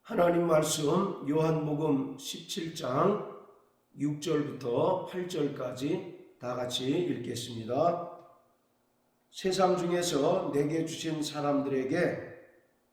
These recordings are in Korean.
하나님 말씀 요한복음 17장 6절부터 8절까지 다 같이 읽겠습니다. 세상 중에서 내게 주신 사람들에게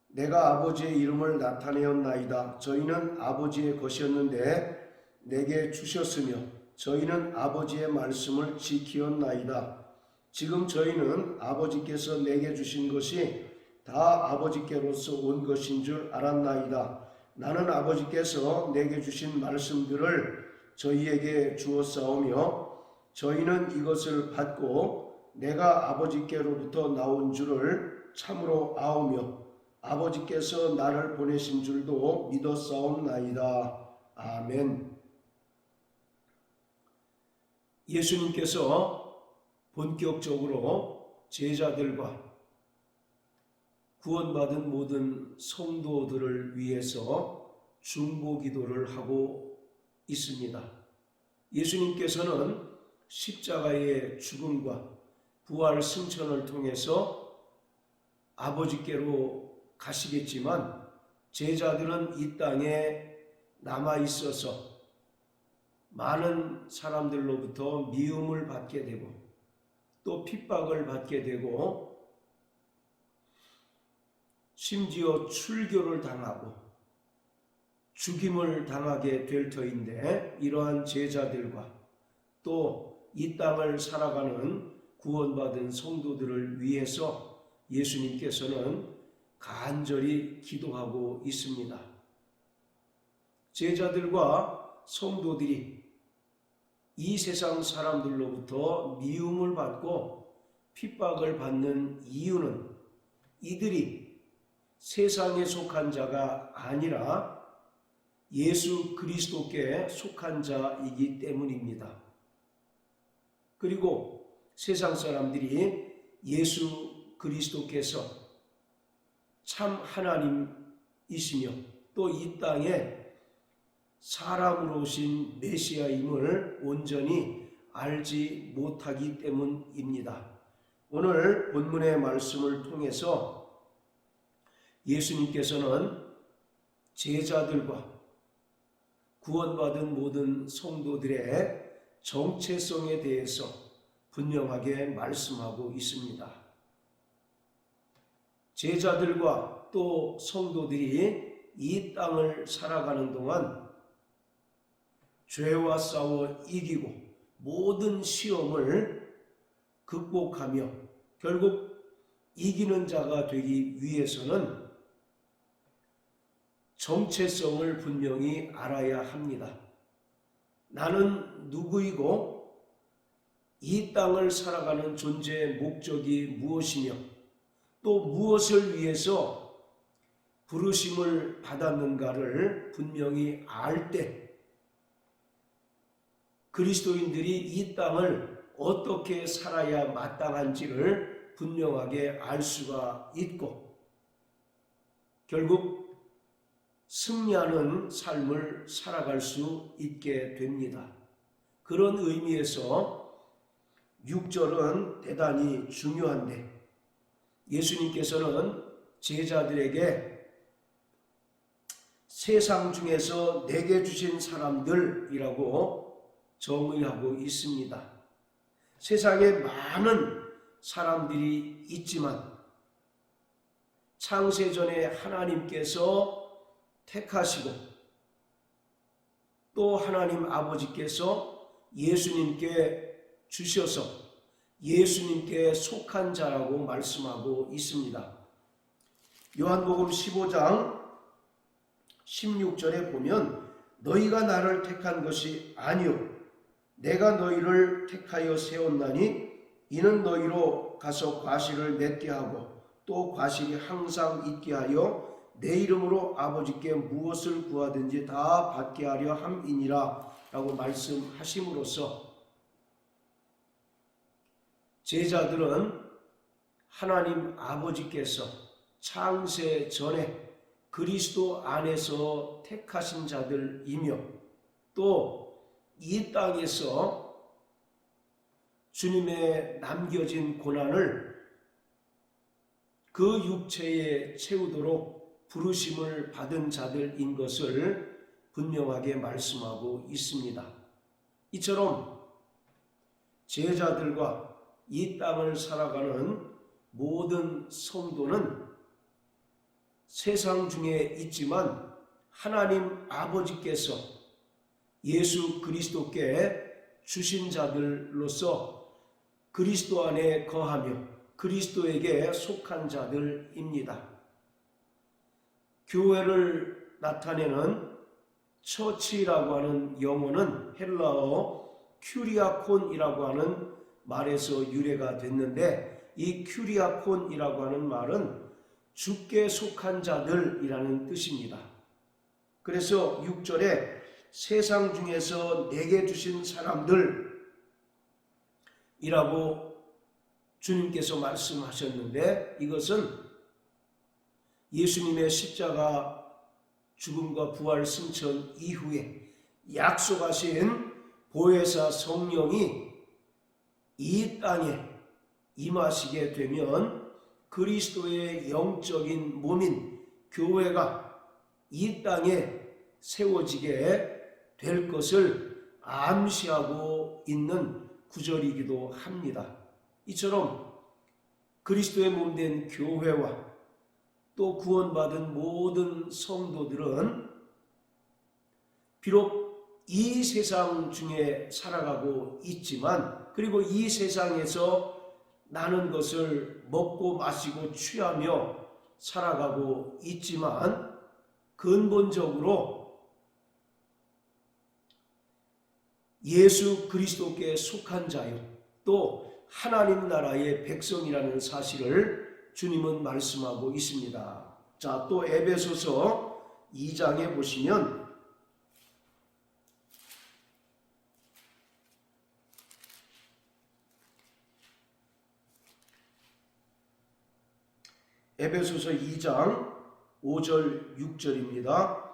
내가 아버지의 이름을 나타내었나이다. 저희는 아버지의 것이었는데 내게 주셨으며 저희는 아버지의 말씀을 지키었나이다. 지금 저희는 아버지께서 내게 주신 것이 다 아버지께로서 온 것인 줄 알았나이다. 나는 아버지께서 내게 주신 말씀들을 저희에게 주었사오며 저희는 이것을 받고 내가 아버지께로부터 나온 줄을 참으로 아오며 아버지께서 나를 보내신 줄도 믿었사옵나이다. 아멘. 예수님께서 본격적으로 제자들과 구원받은 모든 성도들을 위해서 중보 기도를 하고 있습니다. 예수님께서는 십자가의 죽음과 부활 승천을 통해서 아버지께로 가시겠지만 제자들은 이 땅에 남아 있어서 많은 사람들로부터 미움을 받게 되고 또 핍박을 받게 되고 심지어 출교를 당하고 죽임을 당하게 될 터인데 이러한 제자들과 또 이 땅을 살아가는 구원받은 성도들을 위해서 예수님께서는 간절히 기도하고 있습니다. 제자들과 성도들이 이 세상 사람들로부터 미움을 받고 핍박을 받는 이유는 이들이 세상에 속한 자가 아니라 예수 그리스도께 속한 자이기 때문입니다. 그리고 세상 사람들이 예수 그리스도께서 참 하나님이시며 또 이 땅에 사람으로 오신 메시아임을 온전히 알지 못하기 때문입니다. 오늘 본문의 말씀을 통해서 예수님께서는 제자들과 구원받은 모든 성도들의 정체성에 대해서 분명하게 말씀하고 있습니다. 제자들과 또 성도들이 이 땅을 살아가는 동안 죄와 싸워 이기고 모든 시험을 극복하며 결국 이기는 자가 되기 위해서는 정체성을 분명히 알아야 합니다. 나는 누구이고 이 땅을 살아가는 존재의 목적이 무엇이며 또 무엇을 위해서 부르심을 받았는가를 분명히 알 때 그리스도인들이 이 땅을 어떻게 살아야 마땅한지를 분명하게 알 수가 있고 결국 승리하는 삶을 살아갈 수 있게 됩니다. 그런 의미에서 6절은 대단히 중요한데 예수님께서는 제자들에게 세상 중에서 내게 주신 사람들이라고 정의하고 있습니다. 세상에 많은 사람들이 있지만 창세전에 하나님께서 택하시고 또 하나님 아버지께서 예수님께 주셔서 예수님께 속한 자라고 말씀하고 있습니다. 요한복음 15장 16절에 보면 너희가 나를 택한 것이 아니요 내가 너희를 택하여 세웠나니 이는 너희로 가서 과실을 맺게 하고 또 과실이 항상 있게 하여 내 이름으로 아버지께 무엇을 구하든지 다 받게 하려 함이니라 라고 말씀하심으로써 제자들은 하나님 아버지께서 창세 전에 그리스도 안에서 택하신 자들이며 또 이 땅에서 주님의 남겨진 고난을 그 육체에 채우도록 부르심을 받은 자들인 것을 분명하게 말씀하고 있습니다. 이처럼 제자들과 이 땅을 살아가는 모든 성도는 세상 중에 있지만 하나님 아버지께서 예수 그리스도께 주신 자들로서 그리스도 안에 거하며 그리스도에게 속한 자들입니다. 교회를 나타내는 처치라고 하는 영어는 헬라어 큐리아콘이라고 하는 말에서 유래가 됐는데, 이 큐리아콘이라고 하는 말은 주께 속한 자들이라는 뜻입니다. 그래서 6절에 세상 중에서 내게 주신 사람들이라고 주님께서 말씀하셨는데, 이것은 예수님의 십자가 죽음과 부활 승천 이후에 약속하신 보혜사 성령이 이 땅에 임하시게 되면 그리스도의 영적인 몸인 교회가 이 땅에 세워지게 될 것을 암시하고 있는 구절이기도 합니다. 이처럼 그리스도의 몸된 교회와 또 구원받은 모든 성도들은 비록 이 세상 중에 살아가고 있지만, 그리고 이 세상에서 나는 것을 먹고 마시고 취하며 살아가고 있지만, 근본적으로 예수 그리스도께 속한 자요 또 하나님 나라의 백성이라는 사실을 주님은 말씀하고 있습니다. 자, 또 에베소서 2장에 보시면 에베소서 2장 5절 6절입니다.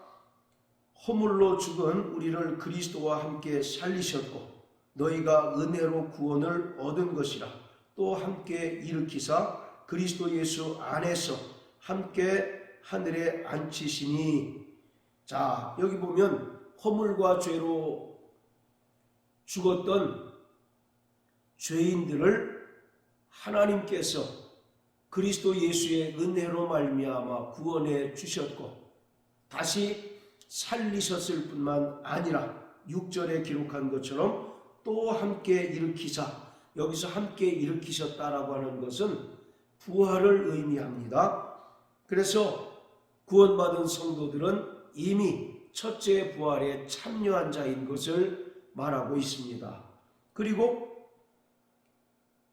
허물로 죽은 우리를 그리스도와 함께 살리셨고 너희가 은혜로 구원을 얻은 것이라. 또 함께 일으키사 그리스도 예수 안에서 함께 하늘에 앉히시니. 자, 여기 보면 허물과 죄로 죽었던 죄인들을 하나님께서 그리스도 예수의 은혜로 말미암아 구원해 주셨고 다시 살리셨을 뿐만 아니라 6절에 기록한 것처럼 또 함께 일으키사, 여기서 함께 일으키셨다라고 하는 것은 부활을 의미합니다. 그래서 구원받은 성도들은 이미 첫째 부활에 참여한 자인 것을 말하고 있습니다. 그리고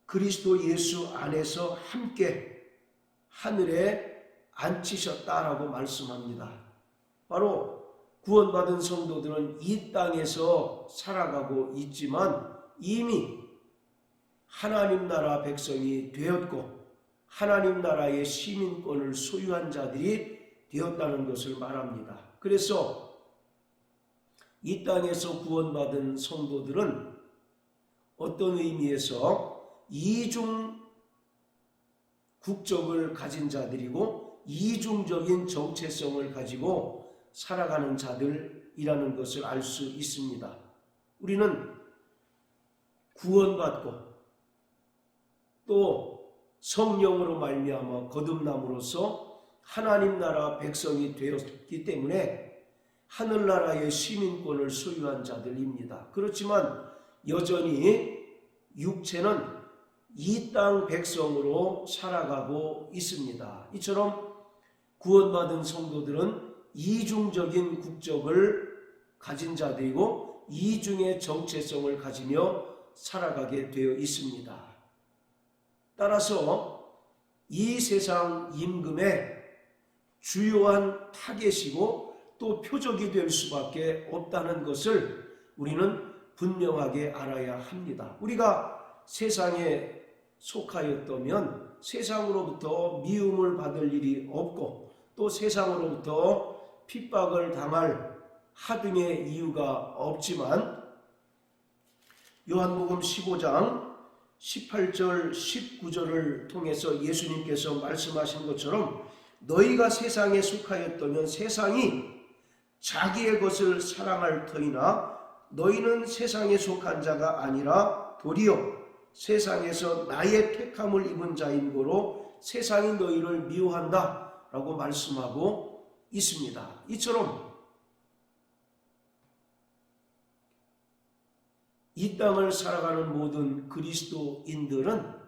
그리스도 예수 안에서 함께 하늘에 앉히셨다라고 말씀합니다. 바로 구원받은 성도들은 이 땅에서 살아가고 있지만 이미 하나님 나라 백성이 되었고 하나님 나라의 시민권을 소유한 자들이 되었다는 것을 말합니다. 그래서 이 땅에서 구원받은 성도들은 어떤 의미에서 이중 국적을 가진 자들이고 이중적인 정체성을 가지고 살아가는 자들이라는 것을 알 수 있습니다. 우리는 구원받고 또 성령으로 말미암아 거듭남으로써 하나님 나라 백성이 되었기 때문에 하늘나라의 시민권을 소유한 자들입니다. 그렇지만 여전히 육체는 이 땅 백성으로 살아가고 있습니다. 이처럼 구원받은 성도들은 이중적인 국적을 가진 자들이고 이중의 정체성을 가지며 살아가게 되어 있습니다. 따라서 이 세상 임금의 주요한 타겟이고 또 표적이 될 수밖에 없다는 것을 우리는 분명하게 알아야 합니다. 우리가 세상에 속하였다면 세상으로부터 미움을 받을 일이 없고 또 세상으로부터 핍박을 당할 하등의 이유가 없지만 요한복음 15장 18절 19절을 통해서 예수님께서 말씀하신 것처럼 너희가 세상에 속하였다면 세상이 자기의 것을 사랑할 터이나 너희는 세상에 속한 자가 아니라 도리어 세상에서 나의 택함을 입은 자인 거로 세상이 너희를 미워한다 라고 말씀하고 있습니다. 이처럼 이 땅을 살아가는 모든 그리스도인들은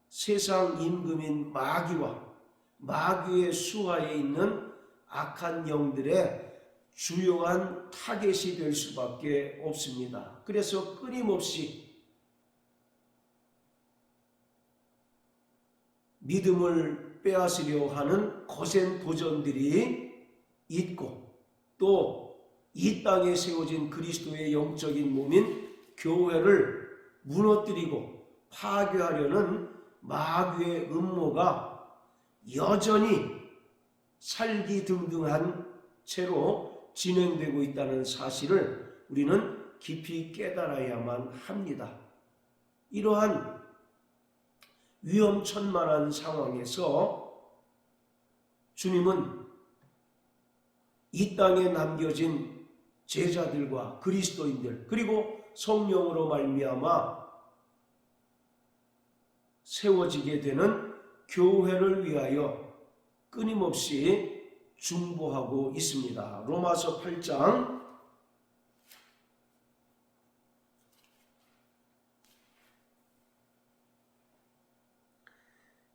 세상 임금인 마귀와 마귀의 수하에 있는 악한 영들의 주요한 타겟이 될 수밖에 없습니다. 그래서 끊임없이 믿음을 빼앗으려 하는 거센 도전들이 있고 또 이 땅에 세워진 그리스도의 영적인 몸인 교회를 무너뜨리고 파괴하려는 마귀의 음모가 여전히 살기등등한 채로 진행되고 있다는 사실을 우리는 깊이 깨달아야만 합니다. 이러한 위험천만한 상황에서 주님은 이 땅에 남겨진 제자들과 그리스도인들 그리고 성령으로 말미암아 세워지게 되는 교회를 위하여 끊임없이 중보하고 있습니다. 로마서 8장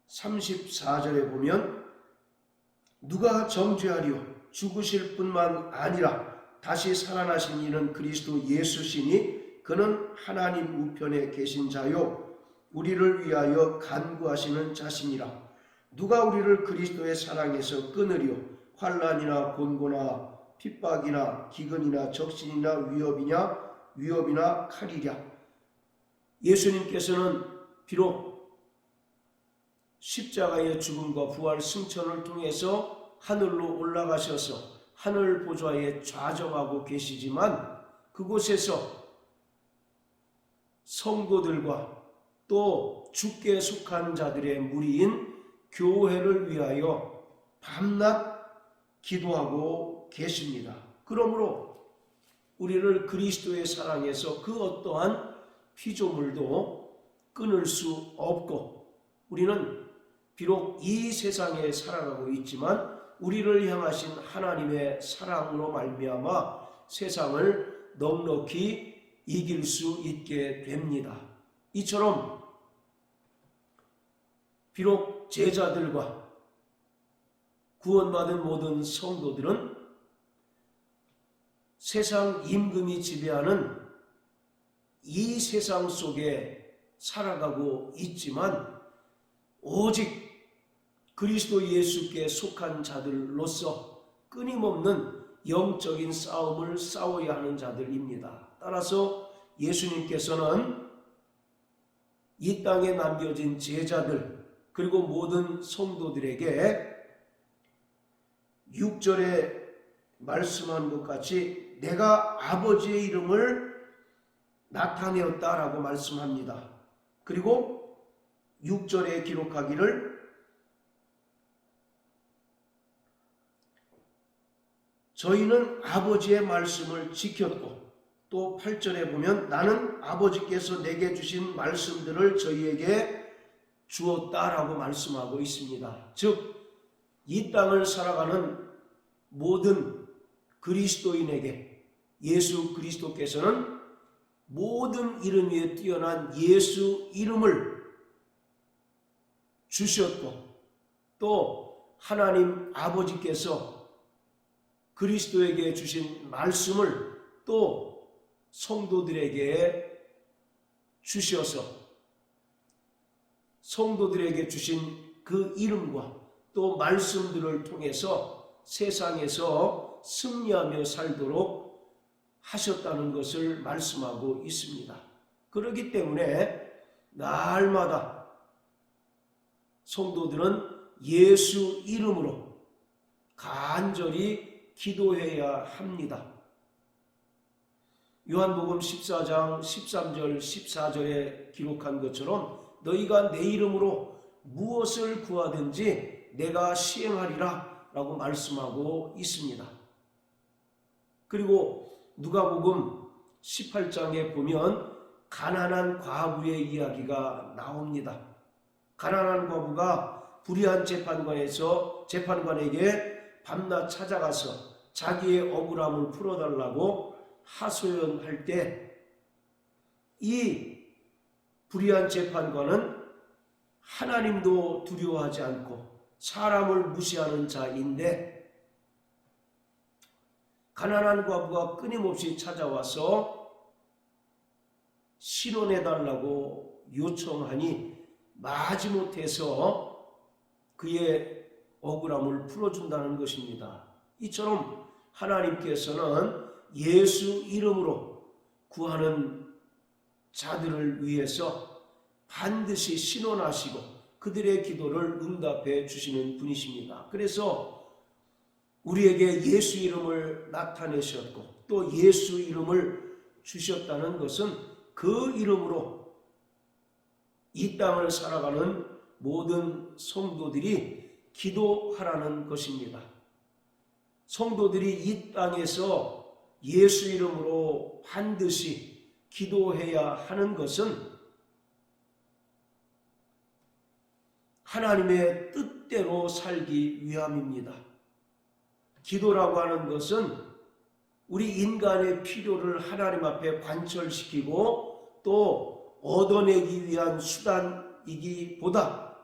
34절에 보면 누가 정죄하리요 죽으실 뿐만 아니라 다시 살아나신 이는 그리스도 예수시니 그는 하나님 우편에 계신 자요 우리를 위하여 간구하시는 자시니라. 누가 우리를 그리스도의 사랑에서 끊으리요 환난이나 곤고나 핍박이나 기근이나 적신이나 위협이나 칼이랴. 예수님께서는 비록 십자가의 죽음과 부활 승천을 통해서 하늘로 올라가셔서 하늘 보좌에 좌정하고 계시지만 그곳에서 성도들과 또 주께 속한 자들의 무리인 교회를 위하여 밤낮 기도하고 계십니다. 그러므로 우리를 그리스도의 사랑에서 그 어떠한 피조물도 끊을 수 없고 우리는 비록 이 세상에 살아가고 있지만 우리를 향하신 하나님의 사랑으로 말미암아 세상을 넉넉히 이길 수 있게 됩니다. 이처럼 비록 제자들과 구원받은 모든 성도들은 세상 임금이 지배하는 이 세상 속에 살아가고 있지만 오직 그리스도 예수께 속한 자들로서 끊임없는 영적인 싸움을 싸워야 하는 자들입니다. 따라서 예수님께서는 이 땅에 남겨진 제자들 그리고 모든 성도들에게 6절에 말씀한 것 같이 내가 아버지의 이름을 나타내었다라고 말씀합니다. 그리고 6절에 기록하기를 저희는 아버지의 말씀을 지켰고 또 8절에 보면 나는 아버지께서 내게 주신 말씀들을 저희에게 주었다라고 말씀하고 있습니다. 즉 이 땅을 살아가는 모든 그리스도인에게 예수 그리스도께서는 모든 이름 위에 뛰어난 예수 이름을 주셨고 또 하나님 아버지께서 그리스도에게 주신 말씀을 또 성도들에게 주셔서 성도들에게 주신 그 이름과 또 말씀들을 통해서 세상에서 승리하며 살도록 하셨다는 것을 말씀하고 있습니다. 그렇기 때문에 날마다 성도들은 예수 이름으로 간절히 기도해야 합니다. 요한복음 14장 13절 14절에 기록한 것처럼 너희가 내 이름으로 무엇을 구하든지 내가 시행하리라 라고 말씀하고 있습니다. 그리고 누가복음 18장에 보면 가난한 과부의 이야기가 나옵니다. 가난한 과부가 불의한 재판관에게 밤낮 찾아가서 자기의 억울함을 풀어달라고 하소연할 때 이 불의한 재판관은 하나님도 두려워하지 않고 사람을 무시하는 자인데, 가난한 과부가 끊임없이 찾아와서 신원해달라고 요청하니 마지못해서 그의 억울함을 풀어준다는 것입니다. 이처럼 하나님께서는 예수 이름으로 구하는 자들을 위해서 반드시 신원하시고 그들의 기도를 응답해 주시는 분이십니다. 그래서 우리에게 예수 이름을 나타내셨고 또 예수 이름을 주셨다는 것은 그 이름으로 이 땅을 살아가는 모든 성도들이 기도하라는 것입니다. 성도들이 이 땅에서 예수 이름으로 반드시 기도해야 하는 것은 하나님의 뜻대로 살기 위함입니다. 기도라고 하는 것은 우리 인간의 필요를 하나님 앞에 관철시키고 또 얻어내기 위한 수단이기보다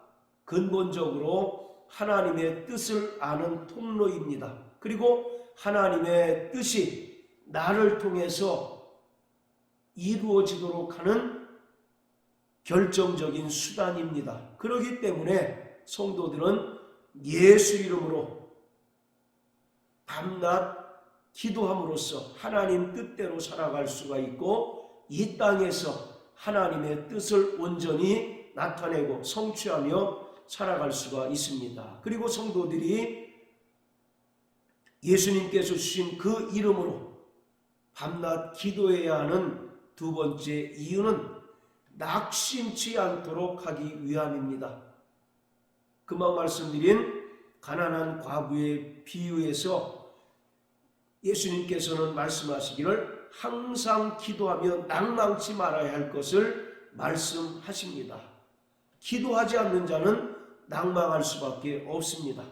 근본적으로 하나님의 뜻을 아는 통로입니다. 그리고 하나님의 뜻이 나를 통해서 이루어지도록 하는 결정적인 수단입니다. 그렇기 때문에 성도들은 예수 이름으로 밤낮 기도함으로써 하나님 뜻대로 살아갈 수가 있고 이 땅에서 하나님의 뜻을 온전히 나타내고 성취하며 살아갈 수가 있습니다. 그리고 성도들이 예수님께서 주신 그 이름으로 밤낮 기도해야 하는 두 번째 이유는 낙심치 않도록 하기 위함입니다. 금방 말씀드린 가난한 과부의 비유에서 예수님께서는 말씀하시기를 항상 기도하며 낭망치 말아야 할 것을 말씀하십니다. 기도하지 않는 자는 낭망할 수밖에 없습니다.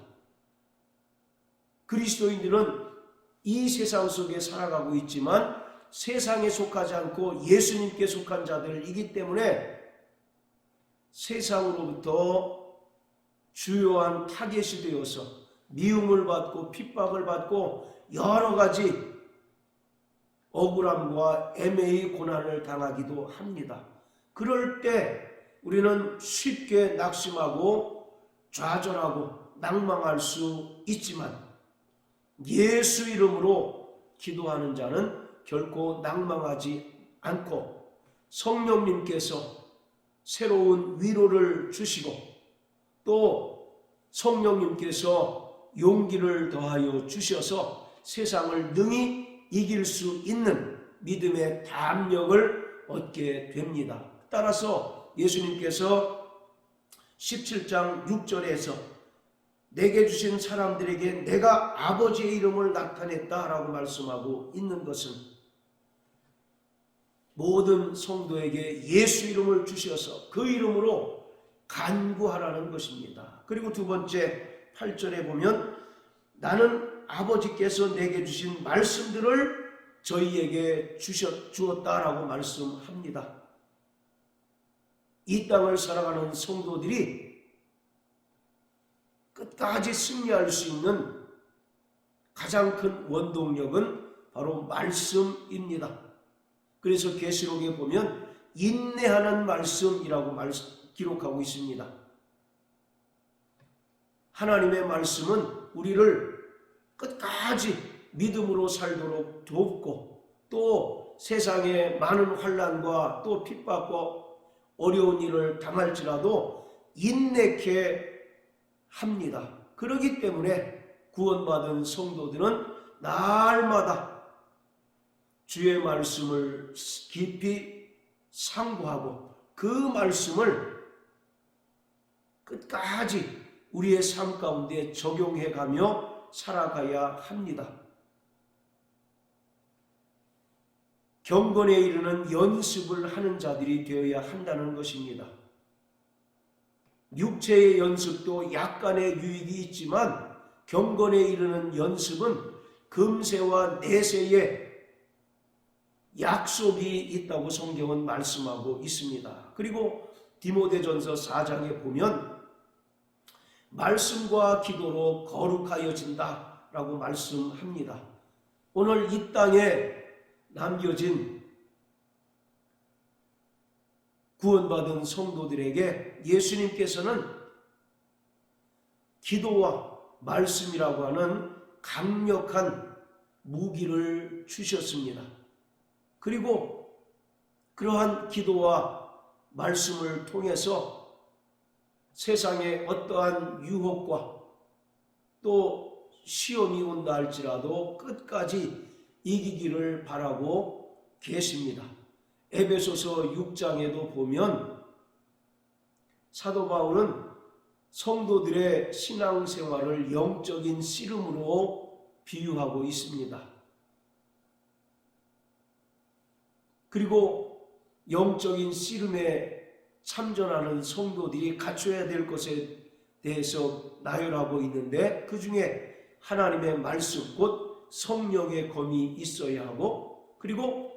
그리스도인들은 이 세상 속에 살아가고 있지만 세상에 속하지 않고 예수님께 속한 자들이기 때문에 세상으로부터 주요한 타겟이 되어서 미움을 받고 핍박을 받고 여러 가지 억울함과 애매의 고난을 당하기도 합니다. 그럴 때 우리는 쉽게 낙심하고 좌절하고 낭망할 수 있지만 예수 이름으로 기도하는 자는 결코 낭망하지 않고 성령님께서 새로운 위로를 주시고 또 성령님께서 용기를 더하여 주셔서 세상을 능히 이길 수 있는 믿음의 담력을 얻게 됩니다. 따라서 예수님께서 17장 6절에서 내게 주신 사람들에게 내가 아버지의 이름을 나타냈다라고 말씀하고 있는 것은 모든 성도에게 예수 이름을 주셔서 그 이름으로 간구하라는 것입니다. 그리고 두 번째 8절에 보면 나는 아버지께서 내게 주신 말씀들을 저희에게 주었다라고 말씀합니다. 이 땅을 살아가는 성도들이 끝까지 승리할 수 있는 가장 큰 원동력은 바로 말씀입니다. 그래서 계시록에 보면 인내하는 말씀이라고 기록하고 있습니다. 하나님의 말씀은 우리를 끝까지 믿음으로 살도록 돕고 또 세상에 많은 환난과 또 핍박과 어려운 일을 당할지라도 인내케 합니다. 그렇기 때문에 구원받은 성도들은 날마다 주의 말씀을 깊이 상고하고 그 말씀을 끝까지 우리의 삶 가운데 적용해가며 살아가야 합니다. 경건에 이르는 연습을 하는 자들이 되어야 한다는 것입니다. 육체의 연습도 약간의 유익이 있지만 경건에 이르는 연습은 금세와 내세의 약속이 있다고 성경은 말씀하고 있습니다. 그리고 디모데전서 4장에 보면 말씀과 기도로 거룩하여진다 라고 말씀합니다. 오늘 이 땅에 남겨진 구원받은 성도들에게 예수님께서는 기도와 말씀이라고 하는 강력한 무기를 주셨습니다. 그리고 그러한 기도와 말씀을 통해서 세상에 어떠한 유혹과 또 시험이 온다 할지라도 끝까지 이기기를 바라고 계십니다. 에베소서 6장에도 보면 사도 바울은 성도들의 신앙생활을 영적인 씨름으로 비유하고 있습니다. 그리고 영적인 씨름에 참전하는 성도들이 갖춰야 될 것에 대해서 나열하고 있는데 그 중에 하나님의 말씀 곧 성령의 검이 있어야 하고 그리고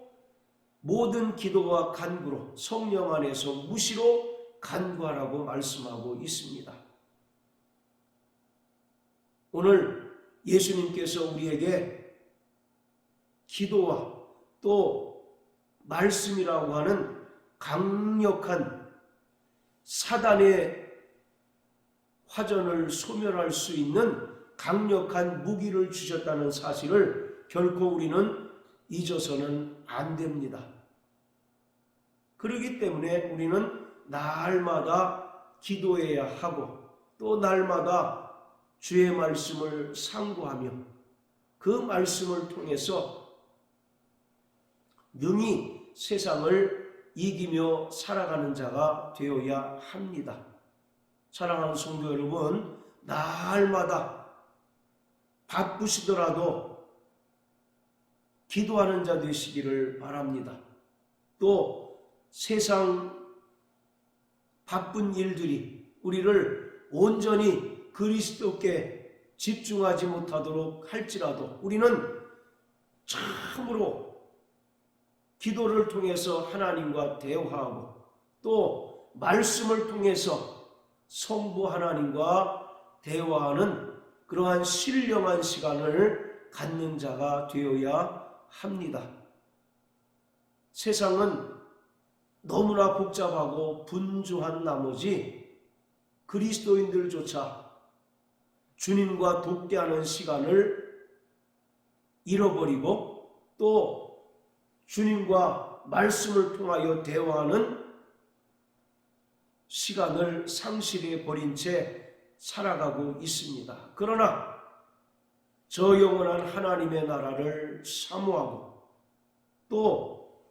모든 기도와 간구로 성령 안에서 무시로 간구하라고 말씀하고 있습니다. 오늘 예수님께서 우리에게 기도와 또 말씀이라고 하는 강력한 사단의 화전을 소멸할 수 있는 강력한 무기를 주셨다는 사실을 결코 우리는 잊어서는 안 됩니다. 그렇기 때문에 우리는 날마다 기도해야 하고 또 날마다 주의 말씀을 상고하며 그 말씀을 통해서 능히 세상을 이기며 살아가는 자가 되어야 합니다. 사랑하는 성도 여러분, 날마다 바쁘시더라도 기도하는 자 되시기를 바랍니다. 또 세상 바쁜 일들이 우리를 온전히 그리스도께 집중하지 못하도록 할지라도 우리는 참으로 기도를 통해서 하나님과 대화하고 또 말씀을 통해서 성부 하나님과 대화하는 그러한 신령한 시간을 갖는 자가 되어야 합니다. 세상은 너무나 복잡하고 분주한 나머지 그리스도인들조차 주님과 독대하는 시간을 잃어버리고 또 주님과 말씀을 통하여 대화하는 시간을 상실해 버린 채 살아가고 있습니다. 그러나 저 영원한 하나님의 나라를 사모하고 또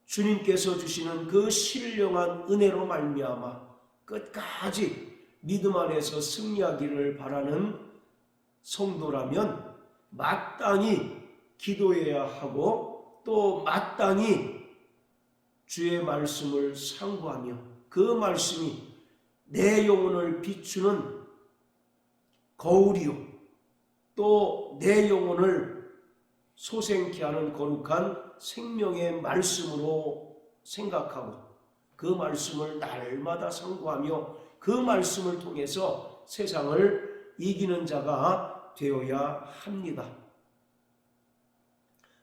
주님께서 주시는 그 신령한 은혜로 말미암아 끝까지 믿음 안에서 승리하기를 바라는 성도라면 마땅히 기도해야 하고 또 마땅히 주의 말씀을 상고하며 그 말씀이 내 영혼을 비추는 거울이요 또 내 영혼을 소생케 하는 거룩한 생명의 말씀으로 생각하고 그 말씀을 날마다 상고하며 그 말씀을 통해서 세상을 이기는 자가 되어야 합니다.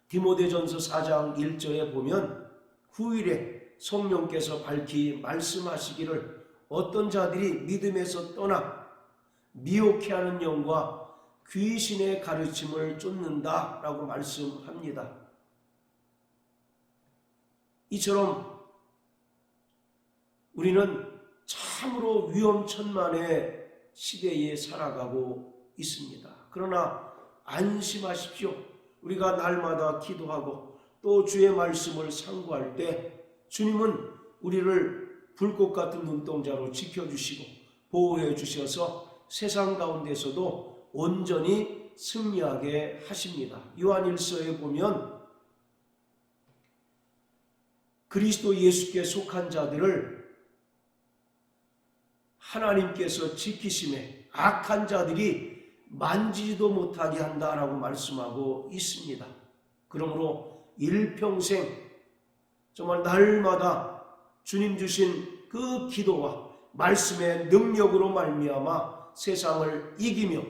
디모데전서 4장 1절에 보면 후일에 성령께서 밝히 말씀하시기를 어떤 자들이 믿음에서 떠나 미혹해하는 영과 귀신의 가르침을 쫓는다 라고 말씀합니다. 이처럼 우리는 참으로 위험천만의 시대에 살아가고 있습니다. 그러나 안심하십시오. 우리가 날마다 기도하고 또 주의 말씀을 상고할 때 주님은 우리를 불꽃 같은 눈동자로 지켜주시고 보호해 주셔서 세상 가운데서도 온전히 승리하게 하십니다. 요한일서에 보면 그리스도 예수께 속한 자들을 하나님께서 지키심에 악한 자들이 만지지도 못하게 한다라고 말씀하고 있습니다. 그러므로 일평생 정말 날마다 주님 주신 그 기도와 말씀의 능력으로 말미암아 세상을 이기며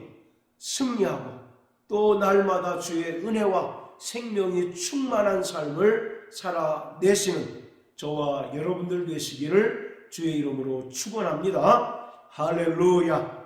승리하고 또 날마다 주의 은혜와 생명이 충만한 삶을 살아내시는 저와 여러분들 되시기를 주의 이름으로 축원합니다. 할렐루야.